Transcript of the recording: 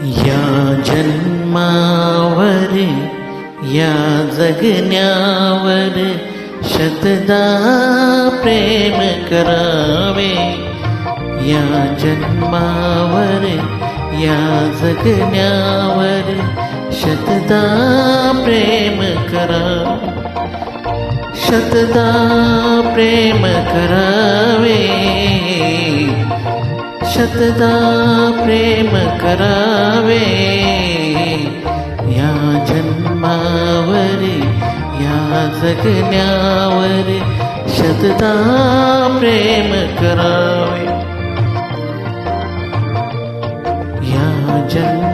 या जन्मावर या जगण्यावर शतदा प्रेम करावे. या जन्मावर या जगण्यावर शतदा प्रेम करावे. शतदा प्रेम करावे. शतदा प्रेम करावे. या जन्मावर या जगण्यावर शतदा प्रेम करावे. या जन्म